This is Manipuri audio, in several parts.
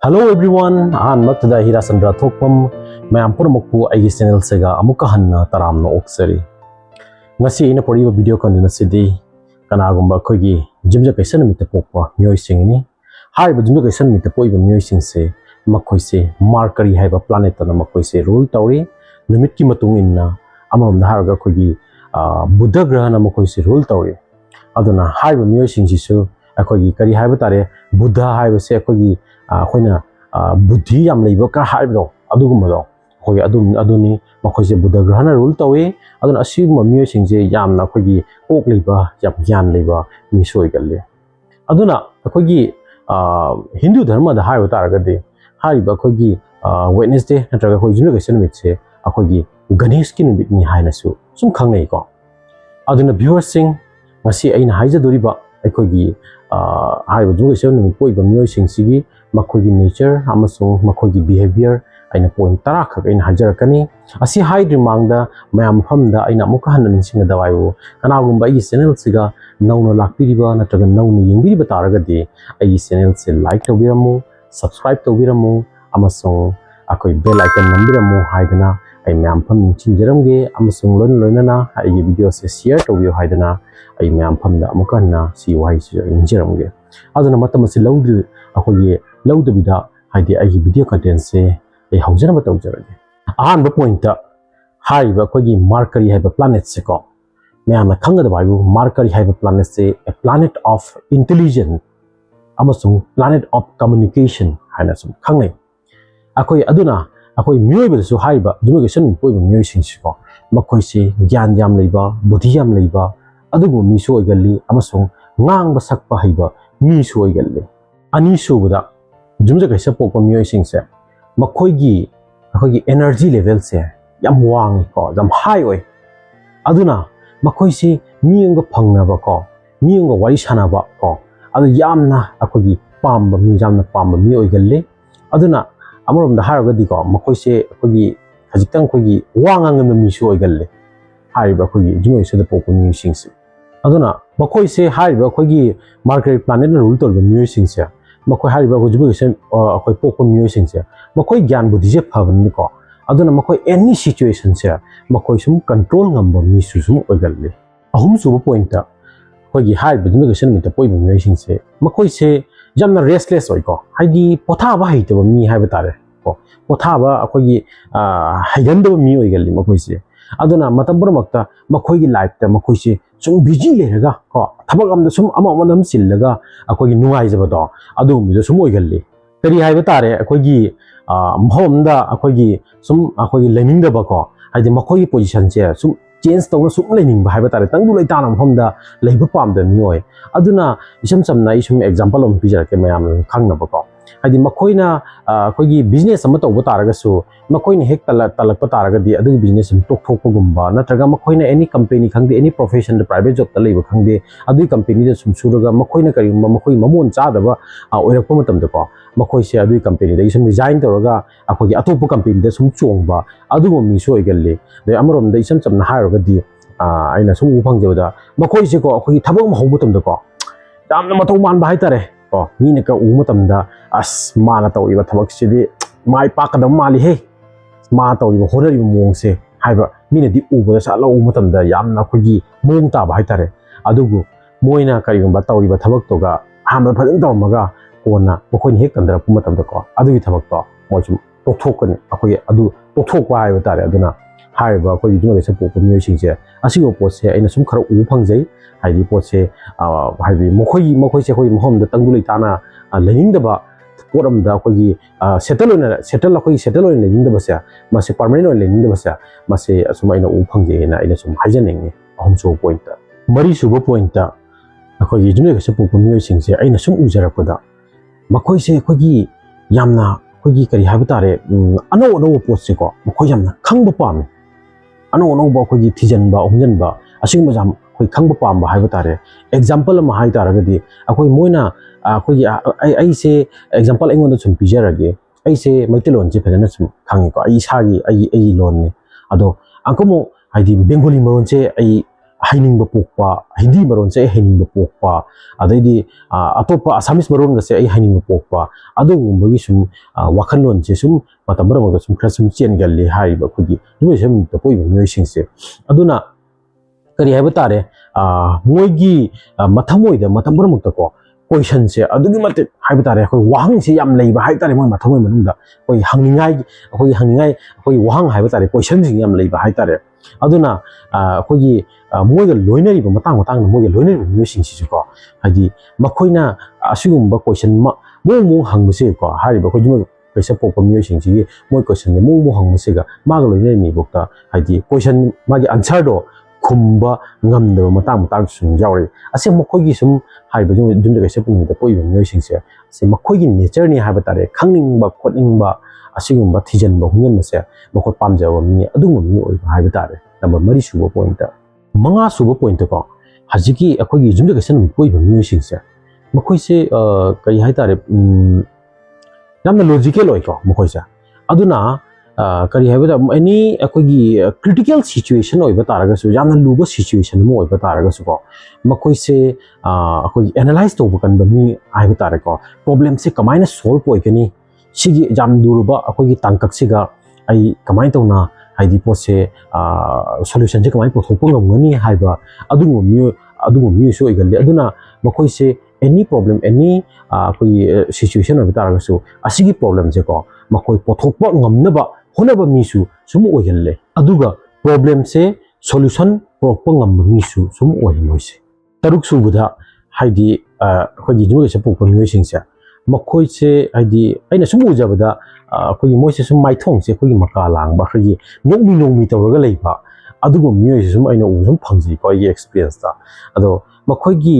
Hello everyone, I'm Maktada Hira Sandra Thokpam, MANIPUR ASTROLOGY channel sega amuka hanna taram no oksari. Ngasi ina poriba video kandina sidi kanagumba khogi yumjakeisa numit pokpa meeoi singni. Hariba yumjakeisa numit poiba meeoi singse makhoise Mercury haiba planet na makhoise rule tawri numit ki matung inna amam haraga khogi Buddha graha na makhoise rule tawri. Aduna hariba meeoi singsisu akogi kari haiba tare Buddha haiba se akogi khoina buddhi yam leiba ka haibro adugumado khoi aduni makhoise Buddha grahana rule tawe aduna asima meeoi singje yamna khogi ok leiba yam gyan leiba mi soi galle aduna khogi Hindu dharma da haiba taragade haiba khogi Wednesday natraga khoi yumjakeisa numit se akhogi Ganesh ki numit ni haina su sum khangnei ko aduna viewers sing ngasi aina haija doriba aikogi haiba yumjakeisa numit poiba meeoi singsigi makhogi nature amasung makhogi behavior aina point tara khak aina hajarakani asi haidri mangda mayam famda aina amuka hanna ninsinga dawayu kanagumba ai channel siga nauno lakpiriba natraga nauno yengbiriba taragadi ai channel se like tawbiramu subscribe tawbiramu amasung akoi bell icon nambiramu haidana ai mayam fam chinjaramge amasung loinana ai video se share tawbiyo haidana ai mayam famda amuka hanna si wai si injaramge aduna matam se lawdi akoi lawda bida haidi ai video content se ai haujana ba tawjarage ahan ba point ta haiba khogi Mercury haiba planet se ko mayamna khangada bayu Mercury haiba planet se a planet of intelligence amasung planet of communication haina sum khangnei akoi aduna akoi meeoi ba su haiba yumjakeisa poiba meeoi singsi ko makhoi se gyan yam leiba buddhi yam leiba adugu mi so oigalli amasung ngangba sakpa haiba mi so oigalli ani subada yumjakeisa pokpa meeoi singse makhoigi akhoigi energy level se yam wang ko yam high oi aduna makhoisi miyunga phangnaba ko miyunga wari sanaba ko adu yamna akhoigi pamba mi yamna pamba meeoi galle aduna amoromda haragadi ko makhoise akhoigi khajitang khoigi wanganga mi su oigalle hariba akhoigi yumjakeisa pokpa meeoi singse aduna makhoise hariba akhoigi Mercury planet na rule torba meeoi singse makhoi hariba yumjakeisa akhoi pokpa meeoi singse makhoi gyan buddhi je phaban ko aduna makhoi any situation se makhoi sum control ngamba mi su sum oigalle ahum suba point ta khogi hariba yumjakeisa numit poiba meeoi singse makhoi se jamna restless oi ko haidi pothaba haitaba mi haiba tare ko pothaba akhogi haigandaba mi oigalli makhoi se aduna matam buramakta makhoi gi life ta makhoi se sum busy leraga ko thabak amda sum amam sillaga akhogi nungai jaba do adu mi do sum oigalli kari haiba tare akhogi mahomda akhogi sum akhogi leningdaba ko haidi makhoi position se sum change tawna sum lening ba haiba tare tangdu leitana mahomda leiba pamda mioi aduna isam samna isum example om pijarake mayam khangnaba ko haidi makhoina akhogi business ama tawba taraga su makhoina hek talakpa taraga di adu business am tokthokpa gumba natraga makhoina any company khangde any profession the private job ta leiba khangde adu company da sum suraga makhoina kari makhoi mamon chadaba oirakpa matamda ko makhoi se adu company da isum resign tawraga akhogi atopa company da sum chongba adu mi so igalle de amarom da isam samna haraga di aina sum uphangjebada makhoi se ko akhogi thabak ma hobutamda ko damna mathau man ba haitare ko mine ka umatamda as mana tawiba thabak sidi mai pakadam mali he ma tawiba horari mongse haiba mine di ubada sa law umatamda yamna khogi mong ta ba haitare adugu moina karigumba tawiba thabak to ga hamba phadan tawmaga kona makhoi hek kandra pumatamda ko adugi thabak to mochum tokthokani akhogi adu tokthokwa haiba tare aduna haiba akhogi yumjakeisa pokpa meeoi singse asigo potse aina sum khara u phangjai haidi potse haidi makhoi se khoi mahom da tangdu leitana leningdaba poramda akhogi settle akhogi settle oina leningdaba se mase permanent oina leningdaba se mase asuma aina u phangjai na aina sum hajanengi ahum so point ta mari suba point ta akhogi yumjakeisa pokpa meeoi singse aina sum ujarapada makhoi se akhogi yamna akhogi kari haiba tare ano potse ko makhoi yamna khangba pam ano ba akhogi thijanba umjanba asingba jam khoi khangba pamba haiba tare example ma hai taragadi akoi moina akoi ai se example engon da sum pijarage ai se maitilon je phena sum khangi ko ai sagi ai lon ne ado angkomo haidi bengali maron se ai hainingba pokpa Hindi maron se hainingba pokpa adaidi atopa Assamese maron ga se ai hainingba pokpa adugumba gi sum wakhanlon se sum matamra ma sum khra sum chen gal le hai ba khugi dum sem to poi myoi sing se aduna kari hai ba tare moi gi mathamoi da matamra muk ta ko question se adugi mate hai ba tare khoi wahang se yam lei ba hai tare moi mathamoi manung da khoi hangningai khoi wahang hai ba tare question se yam lei ba hai tare aduna khoi moi ga loinari ba matang moi ga loinari myoi sing si ko haidi makhoina asigumba question mo hang se ko hari ba khoi juma kaisa pokpa myoi sing si moi question ne mo hang se ga ma ga loinari mi bokta haidi question ma gi answer do khumba ngamda matang sum yauri ase makhoi gi sum hai ba jum da kaisa pung da poi myoi sing se ase makhoi gi nature ni ha ba tare khangning ba khotning ba asigumba thijan ba hungen ma se makhoi pamja wa mi adum mi oi hai ba tare number mari suba point manga suba point ko hajiki akoi gi jumda kaisa numit poi myoi sing se makhoi se kai hai tare namna logical oi ko makhoi se aduna kari hai ba any akoi gi critical situation oi ba taraga su yamna luba situation mo oi ba taraga su ko makhoi se akoi analyze to kan ba mi ai ba tare ko problem se kamaina solve oi kani sigi jam duruba akoi gi tangkak siga ai kamain to na haidi po se solution je kamain po thopung ngani hai ba adungo mi so igal aduna makhoi se any problem any akoi situation oi ba taraga su asigi problem je ko makhoi pothokpa ngamna ba honaba misu sum oigalle aduga problem se solution prokpa ngam misu sum oiloise taruk subuda haidi khoi ju se pokpa myoi sing se makhoi se haidi aina sum ujabada khoi moi se sum maithong se khoi maka lang ba khoi nokmi tawraga leiba adugo myoi se sum aina u sum phangji ko ai experience ta ado makhoi gi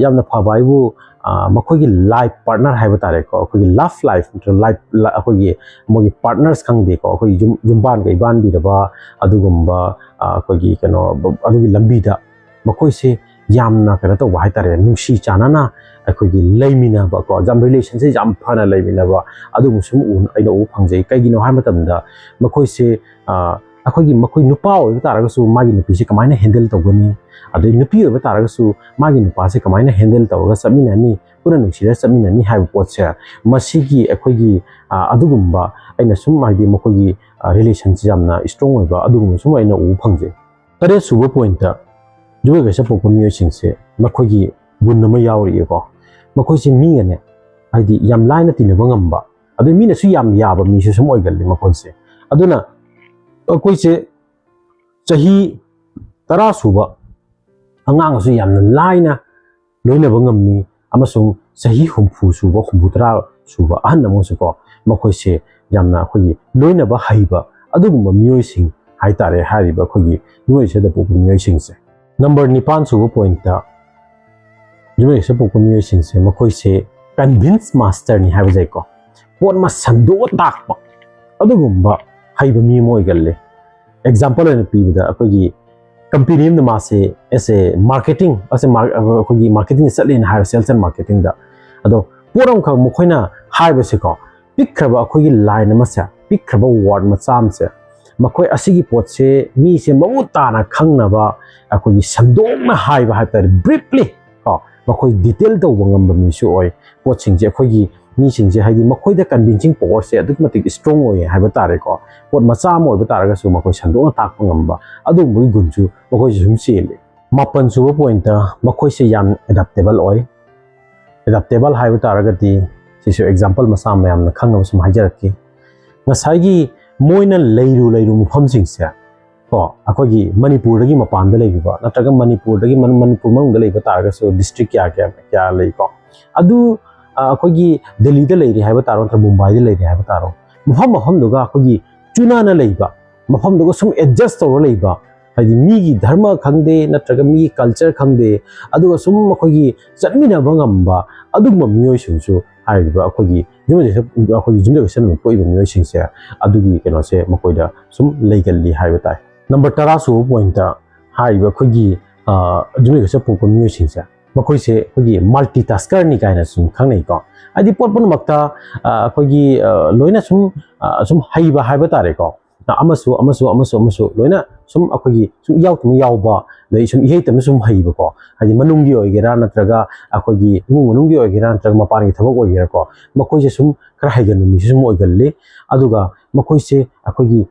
yamna phabai bu makhoi gi life partner hai batare ko khoi love life to life khoi gi mogi partners khang de ko khoi jumban gai ban bi da ba adugumba khoi gi kano adugi lambi da makhoi se yamna kana to hai tare nungsi chanana khoi gi leimina ba ko jam relation se jam phana leimina ba adugum sum un aina u phangjai kai gi no hai matam da makhoi se akhoi gi makhoi nupa oi taraga su magi nupi se kamaina handle tawgani adoi nupi oi taraga su magi nupa se kamaina handle tawga samina ni pura nungsira samina ni hai pot se masigi akhoi gi adugumba aina sum magi makhoi gi relationship jamna strong oi ba adugum sum aina u phangje tare suba point ta juwe ga sa pokpa myoi sing se makhoi gi gun ma yauri ko makhoi se mi ne haidi yam laina tinaba ngamba adoi mi na su yam yaba mi se sum oi gal makhoi se aduna akoi se chahi tara suba angang su yamna laina loina bangamni amasung chahi humfu suba humbutara suba ahna mo se ko makhoi se yamna khoi loina ba haiba adugumba myoi sing hai tare hariba khoi myoi se da pokpa myoi sing se number 9 suba point ta myoi se pokpa myoi sing se makhoi se convince master ni haiba jai ko pot ma sando takpa adugumba haiba mi moi galle example ne pibida akogi company ne ma se ese marketing ase akogi marketing sale ne hire sales and marketing da ado poram kha mukhoina haiba se ko pikraba akogi line ma se pikraba word ma cham se makhoi asigi pot se mi se mamuta na khangna ba akogi samdong na haiba hatar briefly ko makhoi detail da wangam ba mi su oi pot sing je akogi mi sing je haidi makhoi da convincing power se aduk matik strong oi haiba tare ko pot macha mo ba taraga su makhoi samdong tak pangamba adu mui gunchu makhoi sum se le mapan su point ta makhoi se yam adaptable oi adaptable haiba taraga ti sisu example masa mayam na khangna sum hajaraki ngasai gi moina leiru mufam sing se ko akogi manipur dagi mapan da leiba nataga manipur dagi manipur mang da leiba taraga su district kya lei ko adu akogi delhi da leiri haiba taro ta mumbai da leiri haiba taro mufam duga akogi chuna na leiba mufam duga sum adjust to leiba haidi mi gi dharma khangde nataga mi culture khangde aduga sum akogi chatmina bangamba adugma myoi sungsu haiba akogi akogi jumde question ko iba myoi singse adugi keno se makoida sum legalli haiba tai number 10 su point ta haiba akogi jumde question ko myoi singse makoi se akogi multitasker ni kaina sum khangnei ko adi pot pon makta akogi loina sum haiba haiba tare ko amasu loina sum akogi sum yautmi yauba dai sum ihei tam sum haiba ko hadi manungi oigera natraga akogi manungi oigera natraga mapani thabak oigera ko makoi se sum khara haigan mi sum oigalle aduga makoi se akogi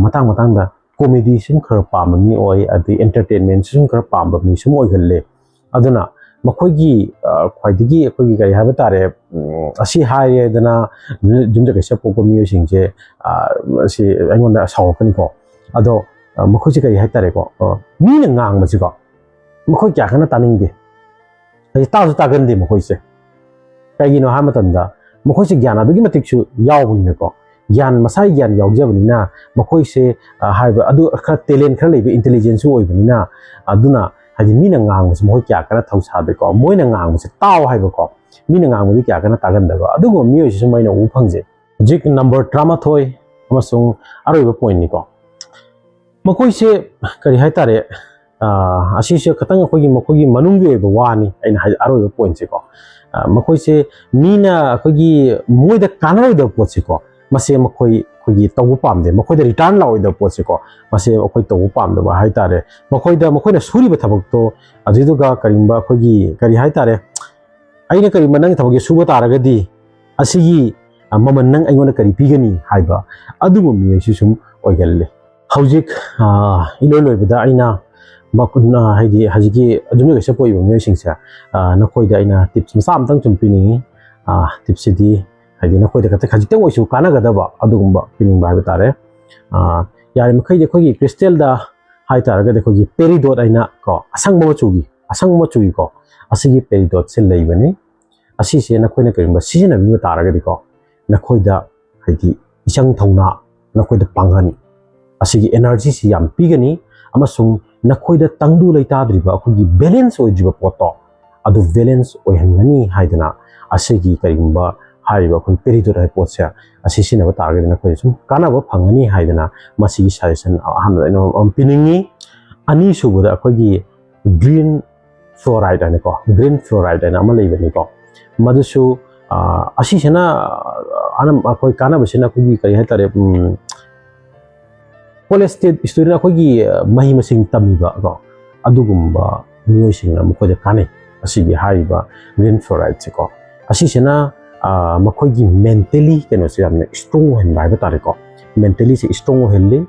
matang matang da comedy sum khara pam mi oi adi entertainment sum khara pam mi sum oigalle aduna makoigi khwaidigi akogi gari haba tare asi haye dana yumjakeisa pokpa meeoi singje asi aingonda sawakani ko ado makoisi gari hai tare ko mina ngang masi ko makoi kya kana taningde ai ta su ta gande makoise kaigino ha matanda makoise gyana adugi matiksu yawbunne ko gyan masai gyan yawjabnina makoise haiba adu khara talent khara lebe intelligence oibnina aduna hadi mina ngang mas moi kya kana thausa de ko moina ngang mas taw haiba ko mina ngang di kya kana tagan da ko adugo meeoi se maina u phangje jik number 38 amasung aroiba point ni ko makoi se kari hai tare asi se khatang akogi manunggi oiba wani aina aroiba point se ko makoi se mina akogi moida kanaroi da pot se ko mase makoi kogi tawu pamde makoi da return la oida pot se ko mase akoi tawu pamde ba hai tare makoi na suri ba thabak to ajiduga karimba kogi kari hai tare aina kari manang thabak suba taragadi asigi maman nang aingona kari pigani haiba adumo mi sum oigalle haujik iloloi aina makuna haidi hajiki adumi gese poi meeoi singsa nakoi da aina tips masam tang chumpini tips di haidi nakoi da kata hajik tang oisu kana gadaba adugumba pining ba tare yari makai de kogi crystal da hai taraga de kogi peridot aina ko asangma chugi ko asigi peridot se leibani asi se nakoi na karimba sijina bi taraga de ko nakoi da haidi isang thongna nakoi da panghan asigi energy si yam pigani amasung nakoi da tangdu leita driba akogi balance oijiba poto adu balance oihangani haidana asigi karimba haiba kon peridot hai potsa asisi na bata ga nakoi sum kana ba phangani haidana masigi suggestion han piningi ani subuda akogi green fluoride ane ko green fluoride ane amalei bani ko madusu asisena anam akoi kana basina akogi kari hatare college student akogi mahi masing tamiba ko adugumba meeoi singna mukode kane asigi haiba green fluoride ko asisena makoigi mentally keno se amne strong hen bai ba tare ko mentally se strong helle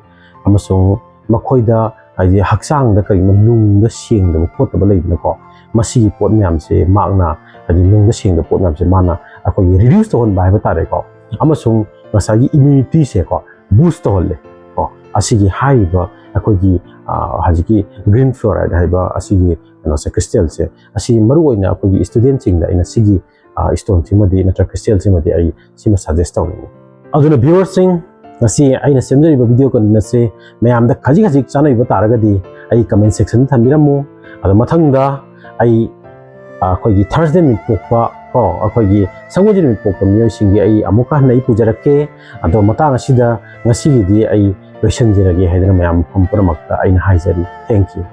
amasung makoida ai haksang da kari manung da sing da pot ba lei na ko masi pot nyam se magna ai nung da sing da pot nyam se mana akoi reduce to hon bai ba tare ko amasung masagi immunity se ko boost to holle ko asigi high ba akoi gi hajiki green fluoride haiba asigi no se crystal se asi maru oina akoi student sing da ina sigi stone simadi natra crystal simadi ai sima suggest tawni aduna viewers sing nasi aina semjari ba video kon nase mayam da khaji chana iba taragadi ai comment section thambiramu adu mathangda ai akhoi gi Thursday mit pokpa ko akhoi gi sangoji mit pokpa meeoi singi ai amuka nei pujarake adu matang asida ngasi gi di ai question jirage haidana mayam pampunamakta aina haijari thank you